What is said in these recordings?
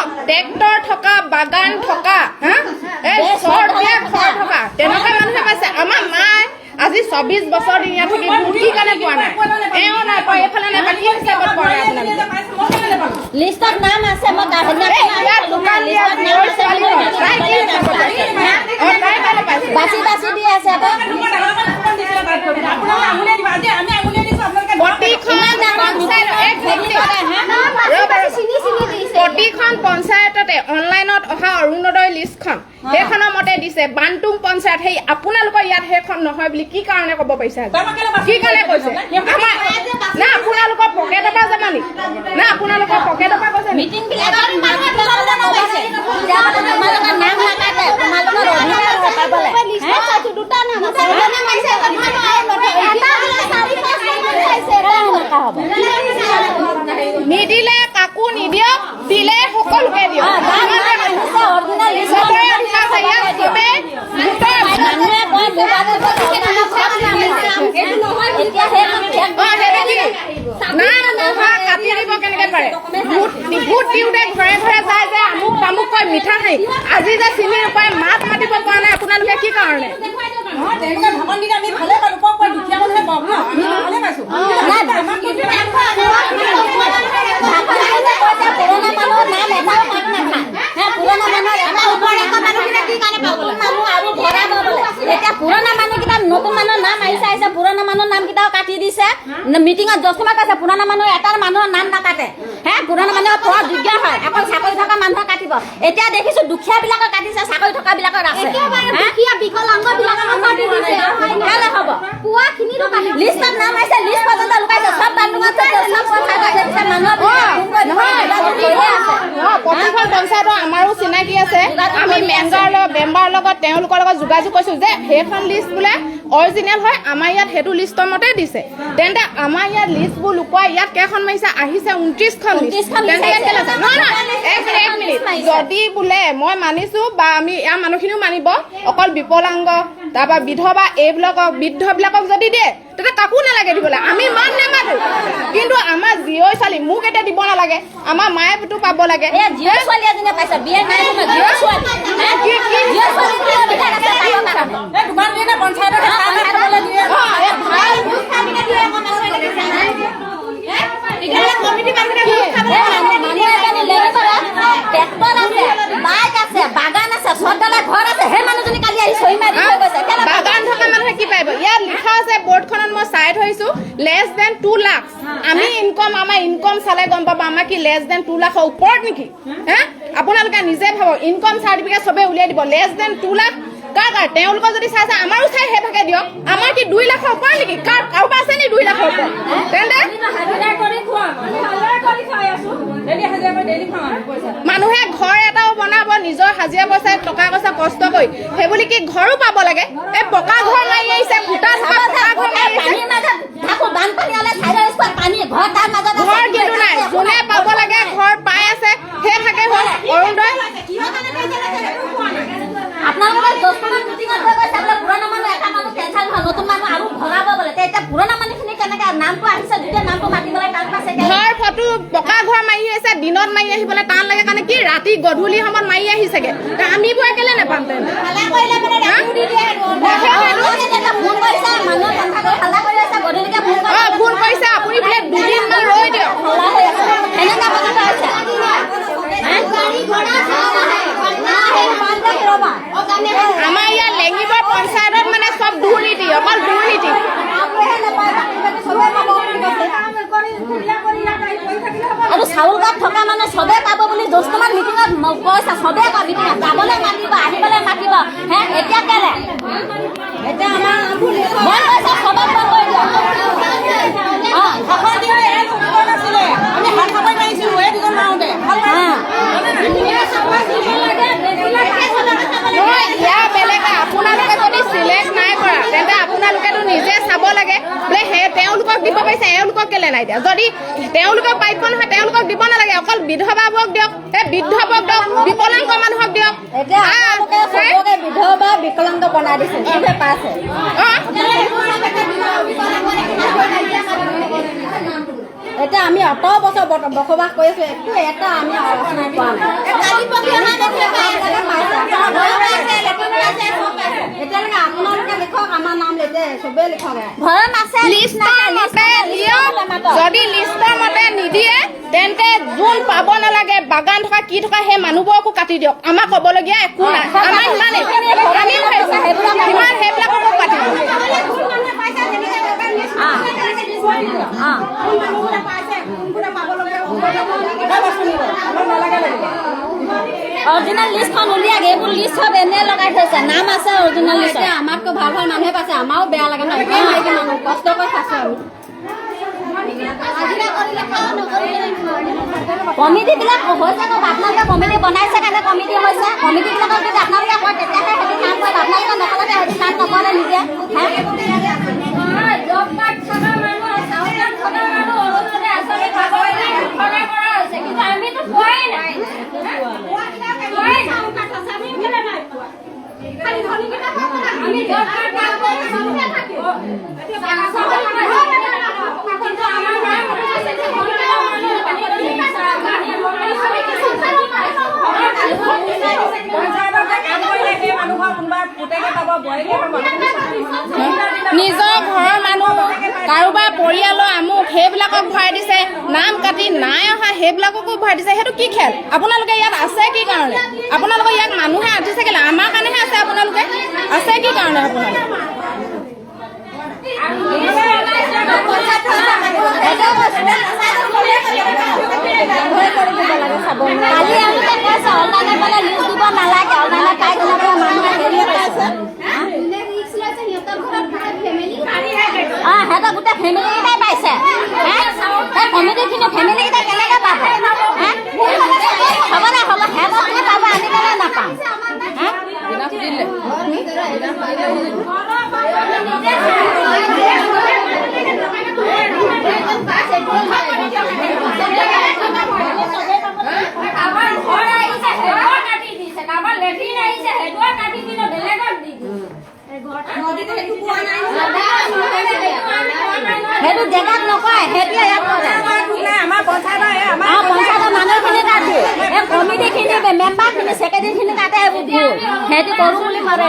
শুনক ট্ৰেক্টৰ থকা বাগান থকা ঘৰ থকা তেনেকুৱা মানুহে পাইছে আমাৰ মায়ে আজি 24 বছৰ দিন ইয়াত থাকি কি কাৰণে পোৱা নাই এও নাই পাই এফালে নাই বাকী হিচাপত পৰে লিষ্টত নাম আছে মই দোকান দিয়া ছোৱালী বাছি বাছি দি আছে প্ৰতিখন পঞ্চায়ততে অনলাইনত অহা অৰুণোদয় লিষ্টখন সেইখনৰ মতে দিছে বানটুং পঞ্চায়ত সেই আপোনালোকৰ ইয়াত সেইখন নহয় বুলি কি কাৰণে ক'ব পাৰিছে কি কাৰণে কৈছে না আপোনালোকৰ পকেটৰ পৰা যাব নেকি না আপোনালোকৰ পকেটৰ পৰা কৈছে মিটিং বিলাকত তোমালোকৰ নাম নাকাটে তোমালোকৰ অধিকাৰ পাবলে দুটা নাম আছে নিদিলে কাকো নিদিয়ক দিলে সকলোকে দিয়ক কাটি দিব কেনেকে পাৰে ভোট দিওঁতে ঘৰে ঘৰে যায় যে আমুক তামুক কয় মিঠা খাই আজি যে চিনি নাপায় মাত মাতিব পৰা নাই আপোনালোকে কি কাৰণে পুৰণা মানুহকেইটা নতুন মানুহৰ নাম আহিছে আহিছে পুৰণা মানুহৰ নামকেইটাও কাটি দিছে মিটিঙত জষ্টমা কৈছে পুৰণা মানুহ এটাৰ মানুহৰ নাম নাকাটে পুৰণা মানুহৰ পোৱা যোগ্য হয় অকল চাকৰি থকা মানুহক কাটিব এতিয়া দেখিছো দুখীয়া বিলাকক কাটিছে চাকৰি থকা বিলাকৰ আছে বিকলাংগ বিলাকৰ হ'ব লিষ্টত নাম আহিছে লিষ্ট পৰ্যন্ত লুকাইছে চব প্ৰতিখন পঞ্চায়তৰ আমাৰো চিনাকি আছে আমি মেম্বাৰৰ লগত তেওঁলোকৰ লগত যোগাযোগ কৰিছো যে সেইখন লিষ্ট বোলে অৰিজিনেল হয় আমাৰ ইয়াত সেইটো লিষ্টৰ মতে দিছে তেন্তে আমাৰ ইয়াত লিষ্টবোৰ লুকুৱাই ইয়াত কেইখন মাৰিছে আহিছে 29খন যদি বোলে মই মানিছো বা আমি ইয়াৰ মানুহখিনিও মানিব অকল বিকলাংগ তাৰপৰা বিধৱা এইবিলাকক বৃদ্ধবিলাকক যদি দিয়ে তেতিয়া কাকো নালাগে দিবলৈ আমি মান নেমাতো কিন্তু আমাৰ জীয় ছোৱালী মোক এতিয়া দিব নালাগে আমাৰ মায়ে পুতু পাব লাগে বাগান আছে চৰকাৰে ঘৰ আছে সেই মানুহজনী কালি আহি চহী মাৰি বাগান থকা মানুহে কি পাব ইয়াত লিখা আছে বৰ্ডখনত মই চাই থৈছো লেছ দেন 2 লাখ আমি ইনকম আমাৰ ইনকম চালে গম পাব আমাৰ কি লেছ দেন 2 লাখৰ ওপৰত নেকি আপোনালোকে নিজে ভাবক ইনকম চাৰ্টিফিকেট চবে উলিয়াই দিব লেছ দেন 2 লাখ কাৰ তেওঁলোকৰ যদি চাইছে আমাৰো চাই সেইভাগে দিয়ক আমাৰ কি 2 লাখৰ ওপৰত নেকি কাৰোবাৰ আছে নি 2 লাখৰ ওপৰত তেন্তে মানুহে ঘৰ এটাও বনাব নিজৰ হাজিৰা পইচা টকা পইচা কষ্ট কৰি সেই বুলি কি ঘৰো পাব লাগে এই পকা ঘৰ মাৰি আহিছে ফুটা ঘৰ কিন্তু নাই যোনে পাব লাগে ঘৰ পাই আছে সেই থাকে হ'ল অৰুণোদয় আপোনালোকৰ 10খন মিটিঙত গৈ গৈছে আপোনাৰ পুৰণা মানুহ এটা মানুহ কেঞ্চেল হ'ল নতুন মানুহ আৰু ভৰাব বোলে তেতিয়া পুৰণা মানুহখিনি কেনেকৈ নামটো আহিছে যেতিয়া নামটো মাতিবলৈ টান পাইছে ঘৰ ফটো পকা ঘৰ মাৰি আহিছে দিনত মাৰি আহিবলৈ টান লাগে কাৰণে কি ৰাতি গধূলি সময়ত মাৰি আহিছেগে আমি বোৰে কেলে নাপাম ফোন কৰিছে আপুনি বোলে 2 দিনমান ৰৈ দিয়ক আমাৰ ইয়াত লেঙিবৰ পঞ্চায়তত মানে চব দুৰ্নীতি অকল দুৰ্নীতি আৰু চাউল কাপ থকা মানুহ চবে পাব বুলি 10টামান মিটিঙত কৈছে চবে মিটিঙত যাবলৈ মাতিব আহিবলৈ মাতিব এতিয়া কেলে এতিয়া আমাৰ মন কৈছে চবে কৰি দিয়ক আপোনালোকে যদি চিলেক্ট নাই কৰা তেন্তে আপোনালোকেতো নিজে চাব লাগে বোলে তেওঁলোকক দিব পাৰিছে এওঁলোকক কেলে নাই দিয়া যদি তেওঁলোকক পাইপ নহয় তেওঁলোকক দিব নালাগে অকল বিধৱাবোৰক দিয়ক এই বৃদ্ধবোৰক দিয়ক বিকলাংগ মানুহক দিয়ক বিধৱা বিকলাংগ বনাই দিছে এতিয়া আমি অত বছৰ বসবাস কৰি আছো একো এটা আমি আলোচনা পোৱা নাই এতিয়ালৈকে আপোনালোকে লিখক আমাৰ নাম লেতে চবেই লিখক ঘৰত আছে যদি লিষ্টৰ মতে নিদিয়ে তেন্তে যোন পাব নালাগে বাগান থকা কি থকা সেই মানুহবোৰকো কাটি দিয়ক আমাৰ ক'বলগীয়া একো নাই আমাৰ ইমানে সেইবিলাককো কাটি দিয়ক অৰিজিনেল লিষ্টখন উলিয়াক এইবোৰ লিষ্ট চব এনে লগাই থৈছে নাম আছে অৰিজিনেল লিষ্ট আমাতকৈ ভাল ভাল মানুহে পাইছে আমাৰো বেয়া লাগে নহয় মানুহ কষ্ট কৰি খাইছো আমি কমিটিবিলাক হৈছে আপোনালোকে কমিটি বনাইছে কাৰণে কমিটি হৈছে কমিটিবিলাকক যদি আপোনালোকে কয় তেতিয়াহে সেইটো কাম কৰে আপোনালোকে নকলে সেইটো কাম নকৰে নিজে জব কাৰ্ড থকা মানুহ চাউল কাৰ্ড থকা মানুহ অৰুণোদয় আঁচনি পাবলৈ ঘোষণা কৰা হৈছে কিন্তু আমিতো পোৱাই নাই আমি জব কাৰ্ড কাম কৰি চবকে থাকিব কিন্তু আমাৰ নাম নিজৰ ঘৰৰ মানুহ কাৰোবাৰ পৰিয়ালৰ আমুক সেইবিলাকক ভৰাই দিছে নাম কাটি নাই অহা সেইবিলাককো ভৰাই দিছে সেইটো কি খেল আপোনালোকে ইয়াত আছে কি কাৰণে আপোনালোকে ইয়াত মানুহে আতিছে কেলে আমাৰ কাৰণেহে আছে আপোনালোকে আছে কি কাৰণে আপোনালোকে কালি এওঁলোকে কৈছে অনলাইনত বোলে লিষ্ট দিব নালাগে অনলাইনত পাই গ'লে মানুহে হেৰিয়ে পাইছে সিহঁতৰ গোটেই ফেমিলিকেইটাই পাইছে কমিটিখিনি ফেমিলিকেইটা কেনেকৈ পাব হ'ব দে হ'ব সিহঁতকে পাব আমি কেলৈ নাপাম সেইটো জেগাত নকয় সেইটোৱে ইয়াত পঞ্চায়তৰ মানুহখিনি কাটি এই কমিটিখিনি মেম্বাৰখিনি ছেক্ৰেটাৰীখিনি কাটে এইবোৰ ভুল সিহঁতি কৰোঁ বুলি কৰে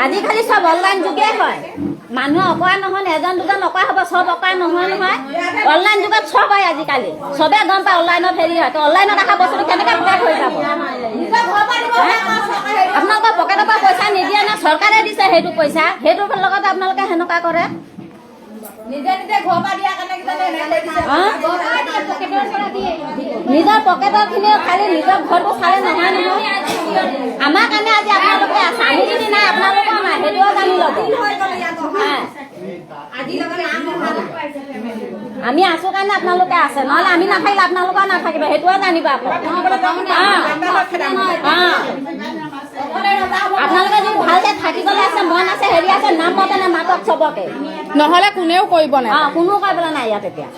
আজিকালি চব অনলাইন যুগে হয় মানুহে অকৰা নহয় এজন দুজন অকৰা হ'ব চব অকৰা নহয় নহয় অনলাইন যুগত চব হয় আজিকালি চবে গম পায় অনলাইনত হেৰি হয় তো অনলাইনত অহা বস্তুটো কেনেকৈ পেক হৈ যাব আপোনালোকৰ পকেটৰ পৰা পইচা নিদিয়ে নে চৰকাৰে দিছে সেইটো পইচা সেইটোৰ লগতে আপোনালোকে সেনেকুৱা কৰে নিজৰ পকেটৰ খিনি খালি নিজৰ ঘৰটো চালে নহয় নহয় আমাৰ কাৰণে আজি আপোনালোকে আছে আমি যদি নাই আপোনালোকৰ নাই সেইটোও জানি ল'ব আমি আছো কাৰণে আপোনালোকে আছে নহ'লে আমি নাথাকিলে আপোনালোকৰ নাথাকিব সেইটোও জানিব আকৌ আপোনালোকে যদি ভালকে থাকিবলৈ আছে মন আছে হেৰি আছে নাম মতে মাতক চবকে নহ'লে কোনেও কৰিব নাই কোনো কৰিবলৈ নাই ইয়াত এতিয়া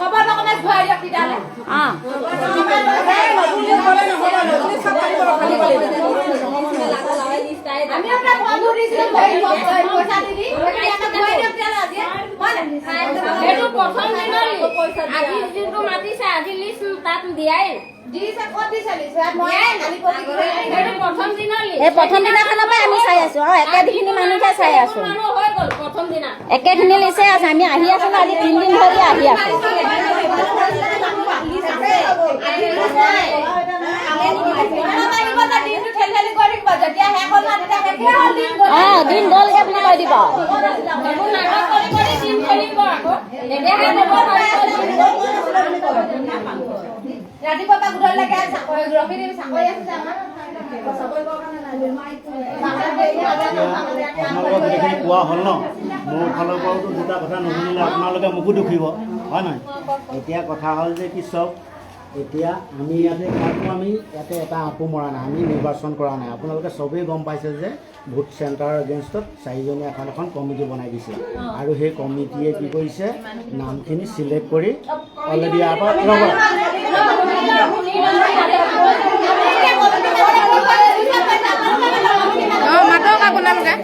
প্ৰথম দিনাখনৰ পৰাই আমি চাই আছো একেখিনি মানুহহে চাই আছো একেখিনি লিষ্টে আছে আমি আহি আছো আজি 3 দিন ধৰি আহি আছো দিন গ'লগে বুলি কৈ দিব ৰাতিপুৱা পৰা গধূলিলৈকে চাকৰি আছে আপোনালোকক কোৱা হ'ল ন মোৰ ফালৰ পৰাওতো দুটা কথা নুশুনিলে আপোনালোকে মোকো দুখিব হয় নহয় এতিয়া কথা হ'ল যে কি চব এতিয়া আমি ইয়াতে আমি ইয়াতে এটা আপো মৰা নাই, আমি নিৰ্বাচন কৰা নাই। আপোনালোকে চবেই গম পাইছে যে ভোট চেণ্টাৰৰ এগেইনষ্টত 4জনীয়ে এখন কমিটি বনাই দিছে আৰু সেই কমিটিয়ে কি কৰিছে নামখিনি চিলেক্ট কৰি অলৰেডি ইয়াৰ পৰা মাতক আপোনালোকে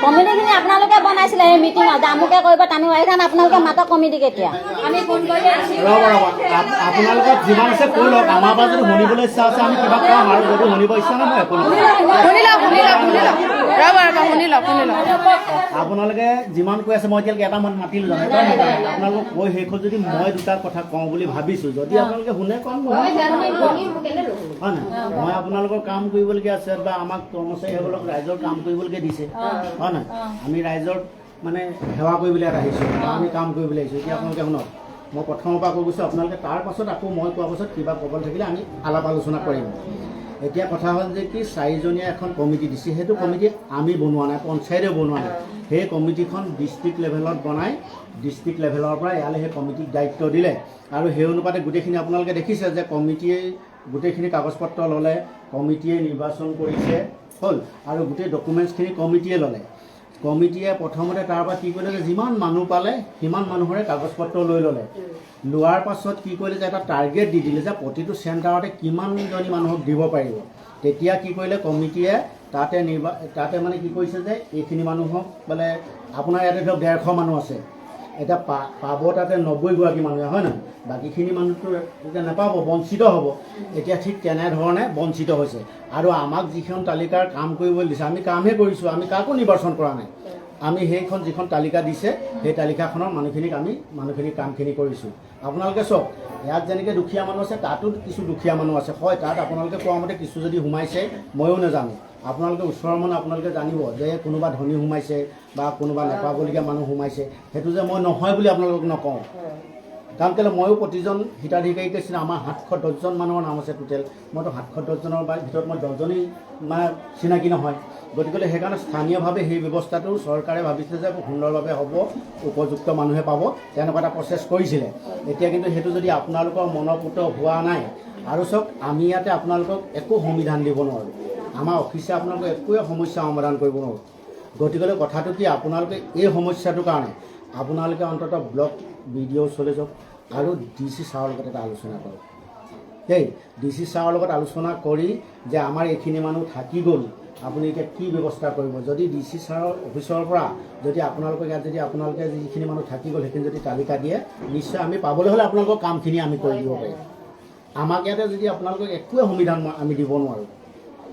কমিটিখিনি আপোনালোকে বনাইছিলে এই মিটিঙত আমুকে কৰিব তামুক আহিছে আপোনালোকে মাতক কমিটি কেতিয়া আমি ফোন কৰি আপোনালোকক যিমান আছে কৈ লওক। আমাৰ পৰা যদি শুনিবলৈ ইচ্ছা আছে আমি কিবা কম, আৰু যদি শুনিব ইচ্ছা নহয় আপোনালোকে যিমান কৈ আছে মই এতিয়ালৈকে এটা মত মাতিলোঁ জানো আপোনালোকক কৈ শেষ হ'ল। যদি মই দুটা কথা কওঁ বুলি ভাবিছোঁ, যদি আপোনালোকে শুনে কম হয় নাই। মই আপোনালোকৰ কাম কৰিবলগীয়া আছে বা আমাক কৰ্মচাৰীসকলক ৰাইজৰ কাম কৰিবলগীয়া দিছে হয় নাই। আমি ৰাইজৰ মানে সেৱা কৰিবলৈ আহিছোঁ বা আমি কাম কৰিবলৈ আহিছোঁ। এতিয়া আপোনালোকে শুনক, মই প্ৰথমৰ পৰা কৈ গৈছোঁ, আপোনালোকে তাৰ পাছত আকৌ মই কোৱাৰ পাছত কিবা ক'বলৈ থাকিলে আমি আলাপ আলোচনা কৰিম। এতিয়া কথা হ'ল যে কি 4জনীয়া এখন কমিটি দিছে, সেইটো কমিটি আমি বনোৱা নাই, পঞ্চায়তে বনোৱা নাই। সেই কমিটিখন ডিষ্ট্ৰিক্ট লেভেলত বনাই ডিষ্ট্ৰিক্ট লেভেলৰ পৰা ইয়ালৈ সেই কমিটিক দায়িত্ব দিলে আৰু সেই অনুপাতে গোটেইখিনি আপোনালোকে দেখিছে যে কমিটিয়ে গোটেইখিনি কাগজ পত্ৰ ল'লে, কমিটিয়ে নিৰ্বাচন কৰিছে হ'ল আৰু গোটেই ডকুমেণ্টছখিনি কমিটিয়ে ল'লে। কমিটিয়ে প্ৰথমতে তাৰ পৰা কি কৰিলে যে যিমান মানুহ পালে সিমান মানুহৰে কাগজ পত্ৰ লৈ ল'লে। লোৱাৰ পাছত কি কৰিলে যে এটা টাৰ্গেট দি দিলে যে প্ৰতিটো চেণ্টাৰতে কিমানজনী মানুহক দিব পাৰিব। তেতিয়া কি কৰিলে কমিটিয়ে তাতে মানে কি কৰিছে যে এইখিনি মানুহক মানে আপোনাৰ ইয়াতে ধৰক 150 মানুহ আছে, এতিয়া পাব তাতে 90গৰাকী মানুহে হয় নহয়, বাকীখিনি মানুহটো এতিয়া নাপাব, বঞ্চিত হ'ব। এতিয়া ঠিক তেনেধৰণে বঞ্চিত হৈছে আৰু আমাক যিখন তালিকাৰ কাম কৰিবলৈ দিছে আমি কামহে কৰিছোঁ, আমি কাকো নিৰ্বাচন কৰা নাই। আমি সেইখন যিখন তালিকা দিছে সেই তালিকাখনৰ মানুহখিনিক কামখিনি কৰিছোঁ। আপোনালোকে চাওক, ইয়াত যেনেকৈ দুখীয়া মানুহ আছে তাতো কিছু দুখীয়া মানুহ আছে হয়, তাত আপোনালোকে কোৱা মতে কিছু যদি সোমাইছে ময়ো নাজানো। আপোনালোকে ওচৰৰ মানুহ আপোনালোকে জানিব যে কোনোবা ধনী সোমাইছে বা কোনোবা নেপাবলগীয়া মানুহ সোমাইছে, সেইটো যে মই নহয় বুলি আপোনালোকক নকওঁ। কাৰণ কেলৈ ময়ো প্ৰতিজন হিতাধিকাৰীকে চিনি, আমাৰ 710জন মানুহৰ নাম আছে টোটেল, মইতো 710জনৰ ভিতৰত মই 10জনেই মানে চিনাকি নহয়। গতিকে সেইকাৰণে স্থানীয়ভাৱে সেই ব্যৱস্থাটো চৰকাৰে ভাবিছে যে সুন্দৰভাৱে হ'ব, উপযুক্ত মানুহে পাব, তেনেকুৱা এটা প্ৰচেছ কৰিছিলে। এতিয়া কিন্তু সেইটো যদি আপোনালোকৰ মনপুত হোৱা নাই আৰু চাওক আমি ইয়াতে আপোনালোকক একো সংবিধান দিব নোৱাৰোঁ, আমাৰ অফিচে আপোনালোকক একোৱে সমস্যা সমাধান কৰিব নোৱাৰোঁ। গতিকে কথাটো কি, আপোনালোকে এই সমস্যাটোৰ কাৰণে আপোনালোকে অন্ততঃ ব্লক BDO চলে যাওক আৰু DC ছাৰৰ লগত এটা আলোচনা কৰক দেই। DC ছাৰৰ লগত আলোচনা কৰি যে আমাৰ এইখিনি মানুহ থাকি গ'ল, আপুনি এতিয়া কি ব্যৱস্থা কৰিব। যদি DC ছাৰৰ অফিচৰ পৰা যদি আপোনালোকক ইয়াত যদি আপোনালোকে যিখিনি মানুহ থাকি গ'ল সেইখিনি যদি তালিকা দিয়ে, নিশ্চয় আমি পাবলৈ হ'লে আপোনালোকৰ কামখিনি আমি কৰি দিব পাৰিম। আমাক ইয়াতে যদি আপোনালোকক একোৱে সংবিধান আমি দিব নোৱাৰোঁ,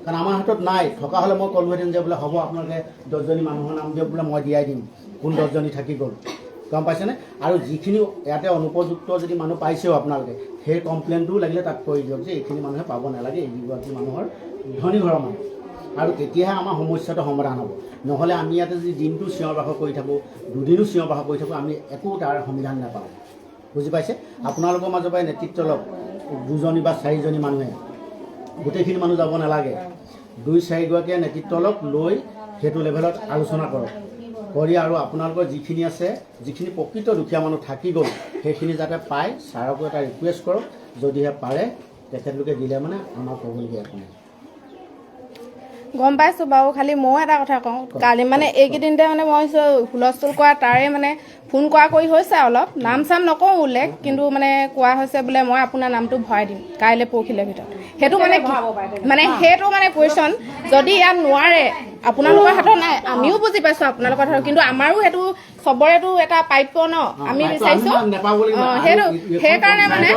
কাৰণ আমাৰ হাতত নাই। থকা হ'লে মই ক'লোহেঁতেন যে বোলে হ'ব আপোনালোকে 10জনী মানুহৰ নাম দিয়ক, বোলে মই দিয়াই দিম কোন 10জনী থাকি গ'ল, গম পাইছেনে। আৰু যিখিনি ইয়াতে অনুপযুক্ত যদি মানুহ পাইছেও আপোনালোকে সেই কমপ্লেইনটোও লাগিলে তাত কৰি দিয়ক যে এইখিনি মানুহে পাব নালাগে, এইগৰাকী মানুহৰ ধনী ঘৰৰ মানুহ, আৰু তেতিয়াহে আমাৰ সমস্যাটো সমাধান হ'ব। নহ'লে আমি ইয়াতে যদি দিনটো চিঞৰ বাখৰ কৰি থাকোঁ, দুদিনো চিঞৰ বাখৰ কৰি থাকোঁ, আমি একো তাৰ সমাধান নাপাওঁ। বুজি পাইছে। আপোনালোকৰ মাজৰ পৰাই নেতৃত্ব লওক, 2জনী বা 4জনী মানুহে, গোটেইখিনি মানুহ যাব নালাগে, 2-4গৰাকীয়ে নেতৃত্ব লওক, লৈ সেইটো লেভেলত আলোচনা কৰক কৰি আৰু আপোনালোকৰ যিখিনি আছে, যিখিনি প্ৰকৃত দুখীয়া মানুহ থাকি গ'ল সেইখিনি যাতে পায়, ছাৰকো এটা ৰিকুৱেষ্ট কৰক, যদিহে পাৰে তেখেতলোকে দিলে মানে আমাৰ ক'বলগীয়া একো নাই। গম পাইছোঁ বাৰু, খালি ময়ো এটা কথা কওঁ, কালি মানে এইকেইদিনতে মানে মই হুলস্থুল কৰা তাৰে মানে ফোন কৰি হৈছে, অলপ নাম চাম নকওঁ উল্লেখ, কিন্তু মানে কোৱা হৈছে বোলে মই আপোনাৰ নামটো ভৰাই দিম কাইলৈ পৰহিলৈ ভিতৰত। সেইটো মানে সেইটো মানে কুৱেশ্যন, যদি ইয়াত নোৱাৰে আপোনালোকৰ হাতত নাই, আমিও বুজি পাইছোঁ আপোনালোকৰ হাতত, কিন্তু আমাৰো সেইটো চবৰেতো এটা প্ৰাপ্য ন, আমি বিচাৰিছোঁ সেইটো, সেইকাৰণে মানে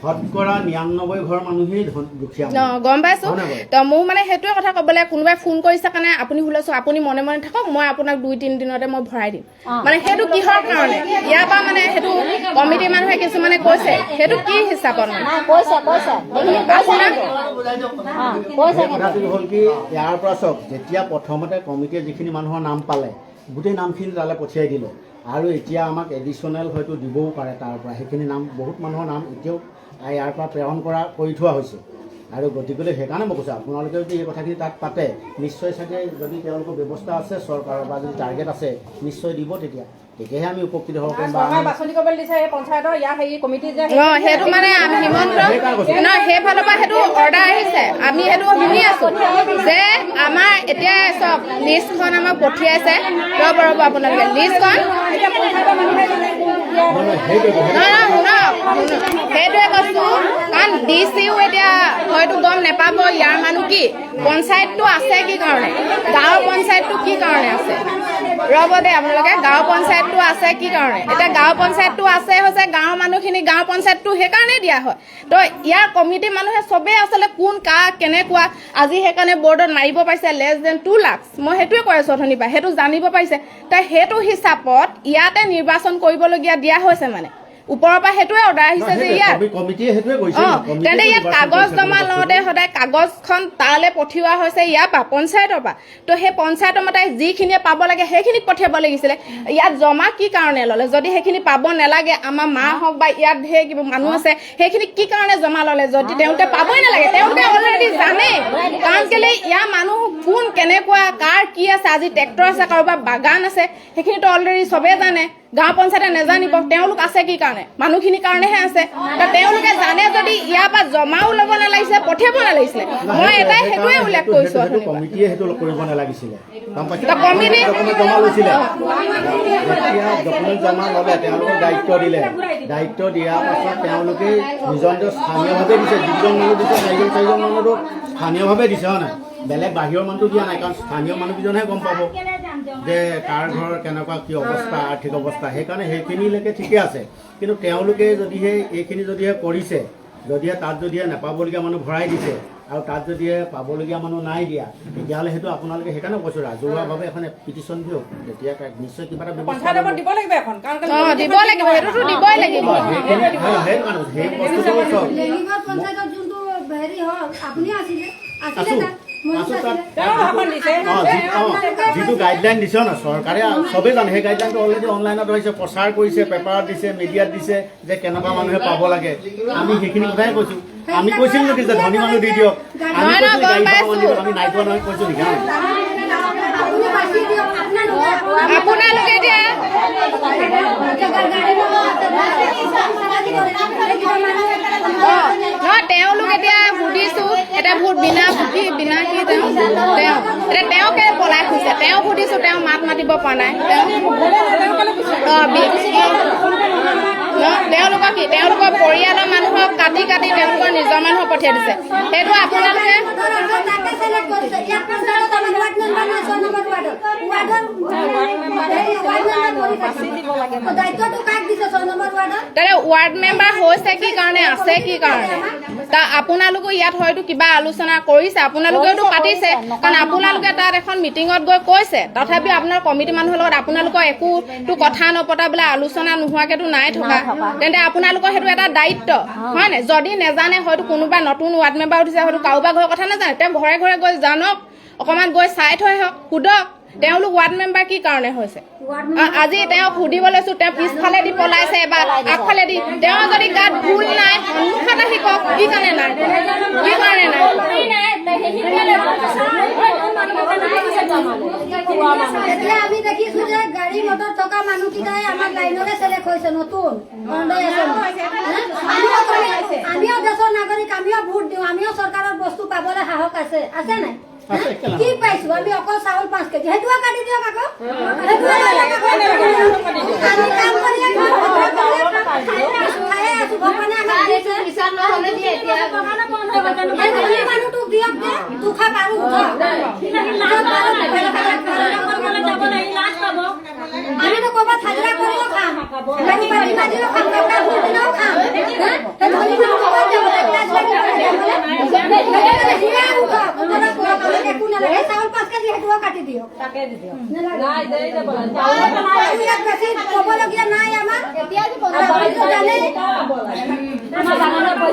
শতকৰা 99 ঘৰ মানুহেই দুখীয়া। গম পাইছোঁ। তো মোৰ মানে সেইটোৱে কথা ক'বলৈ, কোনোবাই ফোন কৰিছে কাৰণে আপুনি হুলস্থুল, আপুনি মনে মনে থাকক, মই আপোনাক 2-3 দিনতে মই ভৰাই দিম। মানে সেইটো কিহৰ কাৰণে, ইয়াৰ পৰা মানে সেইটো কমিটিৰ মানুহে কিছুমানে কৈছে, সেইটো কি হিচাপত কথাটো হ'ল কি, ইয়াৰ পৰা চাওক, যেতিয়া প্ৰথমতে কমিটিয়ে যিখিনি মানুহৰ নাম পালে গোটেই নামখিনি তালৈ পঠিয়াই দিলে, আৰু এতিয়া আমাক এডিশ্যনেল হয়তো দিবও পাৰে তাৰ পৰা, সেইখিনি নাম বহুত মানুহৰ নাম এতিয়াও ইয়াৰ পৰা প্ৰেৰণ কৰি থোৱা হৈছে। আৰু গতিকে সেইকাৰণে মই কৈছোঁ আপোনালোকে যদি এই কথাখিনি তাত পাতে নিশ্চয় চাগে যদি তেওঁলোকৰ ব্যৱস্থা আছে চৰকাৰৰ বা যদি টাৰ্গেট আছে নিশ্চয় দিব তেতিয়াহে আমি উপকৃত হ'ব পাৰিম বা বাছনি কৰিবলৈ দিছে এই পঞ্চায়তৰ ইয়াৰ হেৰি কমিটি যে সেইটো মানে হিমন্ত নহয় সেইফালৰ পৰা সেইটো অৰ্ডাৰ আহিছে আমি সেইটো শুনি আছো যে আমাৰ এতিয়া চব লিষ্টখন আমাক পঠিয়াইছে ৰ'ব আপোনালোকে লিষ্টখন সেইটোৱে কৈছো কাৰণ DCও এতিয়া হয়তো গম নাপাব ইয়াৰ মানুহ কি পঞ্চায়তটো আছে কি কাৰণে গাঁৱৰ পঞ্চায়তটো কি কাৰণে আছে ৰ'ব দে আপোনালোকে গাঁৱৰ পঞ্চায়তটো আছে কি কাৰণে এতিয়া গাঁৱৰ পঞ্চায়তটো আছে হৈছে গাঁৱৰ মানুহখিনি গাঁৱৰ পঞ্চায়তটো সেইকাৰণেই দিয়া হয় তো ইয়াৰ কমিটিৰ মানুহে চবেই আচলতে কোন কাক কেনেকুৱা আজি সেইকাৰণে বৰ্ডত মাৰিব পাৰিছে <2 লাখ মই সেইটোৱে কৈ আছো অথনিৰ পৰা সেইটো জানিব পাৰিছে তাই সেইটো হিচাপত ইয়াতে নিৰ্বাচন কৰিবলগীয়া দিয়া হৈছে মানে ওপৰৰ পৰা সেইটোৱে অৰ্ডাৰ আহিছে যে ইয়াত কমিটিয়ে সেইটোৱে কৈছে তেন্তে ইয়াত কাগজ জমা লওঁতে সদায় কাগজখন তালৈ পঠিওৱা হৈছে ইয়াৰ পৰা পঞ্চায়তৰ পৰা তো সেই পঞ্চায়তৰ মতে যিখিনিয়ে পাব লাগে সেইখিনিক পঠিয়াব লাগিছিলে ইয়াত জমা কি কাৰণে ল'লে যদি সেইখিনি পাব নালাগে আমাৰ মা হওক বা ইয়াত ধেৰ কিবা মানুহ আছে সেইখিনি কি কাৰণে জমা ল'লে যদি তেওঁলোকে পাবই নালাগে তেওঁলোকে অলৰেডি জানে কাৰণ কেলে ইয়াৰ মানুহ কোন কেনেকুৱা কাৰ কি আছে আজি ট্ৰেক্টৰ আছে কাৰোবাৰ বাগান আছে সেইখিনিতো অলৰেডি চবেই জানে গাঁও পঞ্চায়তে নেজানিব তেওঁলোক আছে কি কাৰণে মানুহখিনিৰ কাৰণেহে আছে তেওঁলোকে জানে যদি ইয়াৰ পৰা জমাও ল'ব নালাগিছিলে পঠিয়াব নালাগিছিলে মই এটাই সেইটোৱে উল্লেখ কৰিছো কমিটিয়ে সেইটো কৰিব নালাগিছিলে কমিটি জমা লৈছিলে যেতিয়া ডকুমেণ্ট জমা ল'লে তেওঁলোকক দায়িত্ব দিলে দায়িত্ব দিয়াৰ পাছত তেওঁলোকে নিজৰ নিজৰ স্থানীয়ভাৱে দিছে যিজন মানুহ দিছে 4জন মানুহটো স্থানীয়ভাৱে দিছে হয় নাই বেলেগ বাহিৰৰ মানুহটো দিয়া নাই কাৰণ স্থানীয় মানুহকেইজনহে গম পাব যে কাৰ ঘৰৰ কেনেকুৱা কি অৱস্থা আৰ্থিক অৱস্থা সেইকাৰণে সেইখিনিলৈকে ঠিকে আছে কিন্তু তেওঁলোকে যদিহে এইখিনি যদিহে কৰিছে যদিহে তাত যদিহে নাপাবলগীয়া মানুহ ভৰাই দিছে আৰু তাত যদিহে পাবলগীয়া মানুহ নাই দিয়া তেতিয়াহ'লে সেইটো আপোনালোকে সেইকাৰণে কৈছোঁ ৰাজহুৱাভাৱে এখন পিটিশ্যন দিয়ক তেতিয়া নিশ্চয় কিবা এটা ব্যৱস্থা দিব লাগিব এখন কাৰণ দিব লাগিব সেইটোতো দিবই লাগিব সেই বস্তুটো চব যিটো গাইডলাইন দিছে ন চৰকাৰে চবেই জানে সেই গাইডলাইনটো অলৰেডি অনলাইনত হৈছে প্ৰচাৰ কৰিছে পেপাৰত দিছে মিডিয়াত দিছে যে কেনেকুৱা মানুহে পাব লাগে আমি সেইখিনি কথাই কৈছো আমি কৈছিলো নেকি যে ধনী মানুহ দি দিয়ক আমি নাই পোৱা নহয় কৈছো নেকি আপোনালোকে এতিয়া নহয় তেওঁলোক এতিয়া সুধিছো এতিয়া ভোট বিনা কি এতিয়া তেওঁকে পলাই ফুৰিছে তেওঁ সুধিছো তেওঁ মাত মাতিব পৰা নাই তেওঁলোকক কি তেওঁলোকৰ পৰিয়ালৰ মানুহক কাটি তেওঁলোকৰ নিজৰ মানুহক পঠিয়াই দিছে সেইটো আপোনালোকে ৱাৰ্ড মেম্বাৰ হৈছে কি কাৰণে আছে কি কাৰণে তা আপোনালোকো ইয়াত হয়তো কিবা আলোচনা কৰিছে আপোনালোকেওতো পাতিছে কাৰণ আপোনালোকে তাত এখন মিটিঙত গৈ কৈছে তথাপিও আপোনাৰ কমিটি মানুহৰ লগত আপোনালোকৰ একোটো কথা নপতা বোলে আলোচনা নোহোৱাকেতো নাই থকা তেন্তে আপোনালোকৰ সেইটো এটা দায়িত্ব হয় নাই যদি নেজানে হয়তো কোনোবা নতুন ৱাৰ্ড মেম্বাৰ উঠিছে হয়তো কাৰোবাৰ ঘৰৰ কথা নাজানে তেওঁ ঘৰে ঘৰে গৈ জানক অকণমান গৈ চাই থৈ আহক সোধক তেওঁলোক ৱাৰ্ড মেম্বাৰ কি কাৰণে হৈছে আজি তেওঁক সুধিব লৈছো তেওঁ পিছফালে দি পলাইছে বা আগফালে দি তেওঁ যদি গাত ভুল নাই সন্মুখত আহি কওক কি কাৰণে নাই কি কাৰণে নাই আমি দেখিছো যে গাড়ী মটৰ থকা মানুহকেইটাই আমাৰ লাইনৰে চেলেক্ট হৈছে নতুন আমিও দেশৰ নাগৰিক আমিও ভোট দিওঁ আমিও চৰকাৰৰ বস্তু পাবলৈ সাহস আছে নাই কি পাইছো আমি অকল চাউল 5 কেজি সেইটোও কাটি দিয়ক আকৌ মানুহটোক দিয়ক দুখা পাৰো আমিতো ক'ৰবাত হাজিৰা কৰিও খাম চাউল 5 কেজি সেইটোও কাটি দিয়ক ক'বলগীয়া নাই আমাৰ আপোনালোকৰ